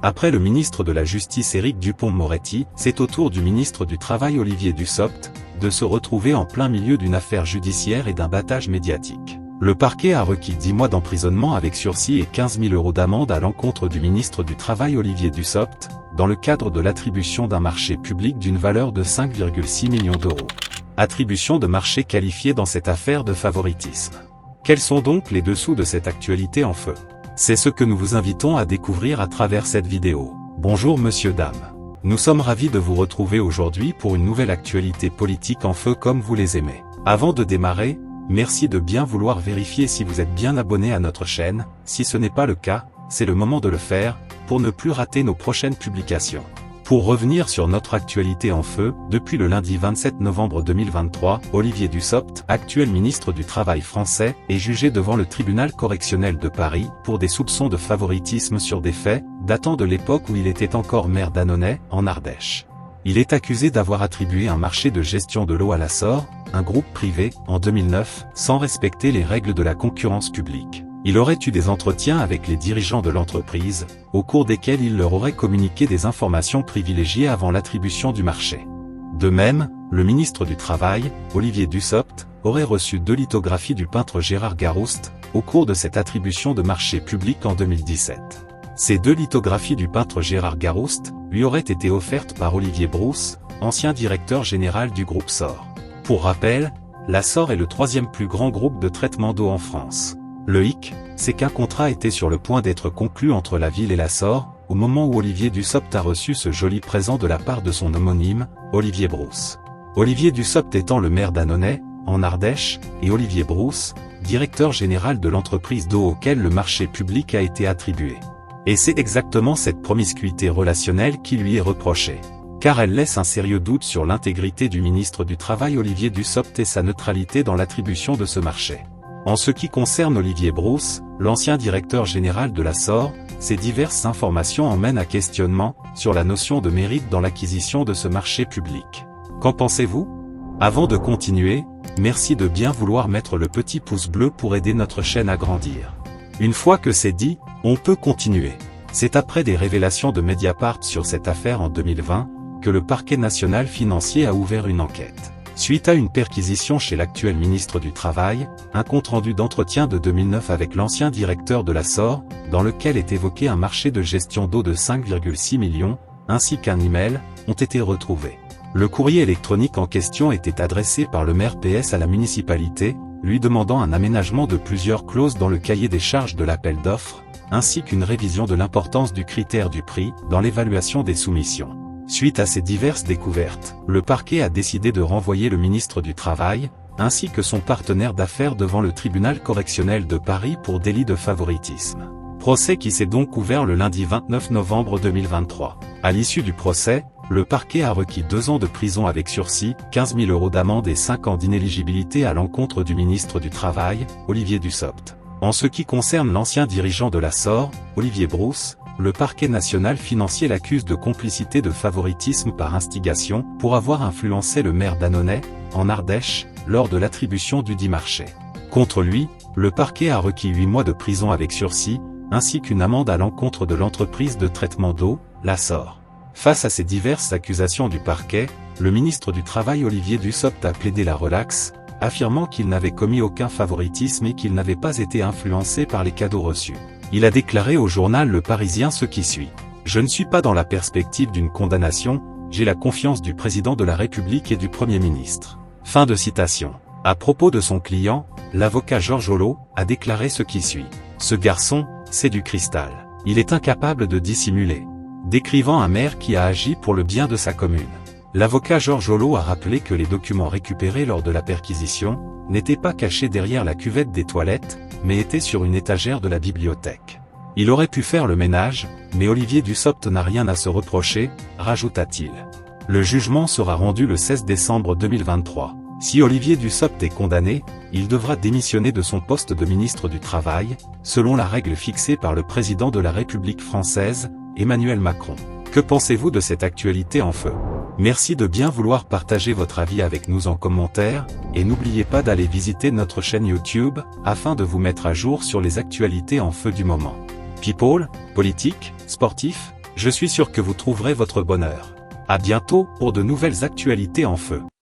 Après le ministre de la Justice Éric Dupond-Moretti, c'est au tour du ministre du Travail Olivier Dussopt de se retrouver en plein milieu d'une affaire judiciaire et d'un battage médiatique. Le parquet a requis 10 mois d'emprisonnement avec sursis et 15 000 € d'amende à l'encontre du ministre du Travail Olivier Dussopt, dans le cadre de l'attribution d'un marché public d'une valeur de 5,6 millions d'euros. Attribution de marché qualifiée dans cette affaire de favoritisme. Quels sont donc les dessous de cette actualité en feu? C'est ce que nous vous invitons à découvrir à travers cette vidéo. Bonjour monsieur, dame. Nous sommes ravis de vous retrouver aujourd'hui pour une nouvelle actualité politique en feu comme vous les aimez. Avant de démarrer, merci de bien vouloir vérifier si vous êtes bien abonné à notre chaîne. Si ce n'est pas le cas, c'est le moment de le faire, pour ne plus rater nos prochaines publications. Pour revenir sur notre actualité en feu, depuis le lundi 27 novembre 2023, Olivier Dussopt, actuel ministre du Travail français, est jugé devant le tribunal correctionnel de Paris pour des soupçons de favoritisme sur des faits datant de l'époque où il était encore maire d'Annonay, en Ardèche. Il est accusé d'avoir attribué un marché de gestion de l'eau à la SOR, un groupe privé, en 2009, sans respecter les règles de la concurrence publique. Il aurait eu des entretiens avec les dirigeants de l'entreprise, au cours desquels il leur aurait communiqué des informations privilégiées avant l'attribution du marché. De même, le ministre du Travail, Olivier Dussopt, aurait reçu 2 lithographies du peintre Gérard Garouste, au cours de cette attribution de marché public en 2017. Ces 2 lithographies du peintre Gérard Garouste lui auraient été offertes par Olivier Brousse, ancien directeur général du groupe SOR. Pour rappel, la SOR est le 3e plus grand groupe de traitement d'eau en France. Le hic, c'est qu'un contrat était sur le point d'être conclu entre la ville et la SOR, au moment où Olivier Dussopt a reçu ce joli présent de la part de son homonyme, Olivier Brousse. Olivier Dussopt étant le maire d'Annonay, en Ardèche, et Olivier Brousse, directeur général de l'entreprise d'eau auquel le marché public a été attribué. Et c'est exactement cette promiscuité relationnelle qui lui est reprochée. Car elle laisse un sérieux doute sur l'intégrité du ministre du Travail Olivier Dussopt et sa neutralité dans l'attribution de ce marché. En ce qui concerne Olivier Brousse, l'ancien directeur général de la SOR, ces diverses informations emmènent à questionnement sur la notion de mérite dans l'acquisition de ce marché public. Qu'en pensez-vous? Avant de continuer, merci de bien vouloir mettre le petit pouce bleu pour aider notre chaîne à grandir. Une fois que c'est dit, on peut continuer. C'est après des révélations de Mediapart sur cette affaire en 2020, que le parquet national financier a ouvert une enquête. Suite à une perquisition chez l'actuel ministre du Travail, un compte-rendu d'entretien de 2009 avec l'ancien directeur de la SOR, dans lequel est évoqué un marché de gestion d'eau de 5,6 millions, ainsi qu'un email, ont été retrouvés. Le courrier électronique en question était adressé par le maire PS à la municipalité, lui demandant un aménagement de plusieurs clauses dans le cahier des charges de l'appel d'offres, ainsi qu'une révision de l'importance du critère du prix dans l'évaluation des soumissions. Suite à ces diverses découvertes, le parquet a décidé de renvoyer le ministre du Travail, ainsi que son partenaire d'affaires devant le tribunal correctionnel de Paris pour délit de favoritisme. Procès qui s'est donc ouvert le lundi 29 novembre 2023. À l'issue du procès, le parquet a requis 2 ans de prison avec sursis, 15 000 € d'amende et 5 ans d'inéligibilité à l'encontre du ministre du Travail, Olivier Dussopt. En ce qui concerne l'ancien dirigeant de la SOR, Olivier Brousse, le parquet national financier l'accuse de complicité de favoritisme par instigation pour avoir influencé le maire d'Annonay, en Ardèche, lors de l'attribution du dit marché. Contre lui, le parquet a requis 8 mois de prison avec sursis, ainsi qu'une amende à l'encontre de l'entreprise de traitement d'eau, la SOR. Face à ces diverses accusations du parquet, le ministre du Travail Olivier Dussopt a plaidé la relaxe, affirmant qu'il n'avait commis aucun favoritisme et qu'il n'avait pas été influencé par les cadeaux reçus. Il a déclaré au journal Le Parisien ce qui suit. « Je ne suis pas dans la perspective d'une condamnation, j'ai la confiance du président de la République et du Premier ministre. » Fin de citation. À propos de son client, l'avocat Georges Holot a déclaré ce qui suit. « Ce garçon, c'est du cristal. Il est incapable de dissimuler. » Décrivant un maire qui a agi pour le bien de sa commune. L'avocat Georges Holot a rappelé que les documents récupérés lors de la perquisition n'étaient pas cachés derrière la cuvette des toilettes, mais étaient sur une étagère de la bibliothèque. Il aurait pu faire le ménage, mais Olivier Dussopt n'a rien à se reprocher, rajouta-t-il. Le jugement sera rendu le 16 décembre 2023. Si Olivier Dussopt est condamné, il devra démissionner de son poste de ministre du Travail, selon la règle fixée par le président de la République française, Emmanuel Macron. Que pensez-vous de cette actualité en feu? Merci de bien vouloir partager votre avis avec nous en commentaire, et n'oubliez pas d'aller visiter notre chaîne YouTube, afin de vous mettre à jour sur les actualités en feu du moment. People, politique, sportif, Je suis sûr que vous trouverez votre bonheur. À bientôt pour de nouvelles actualités en feu.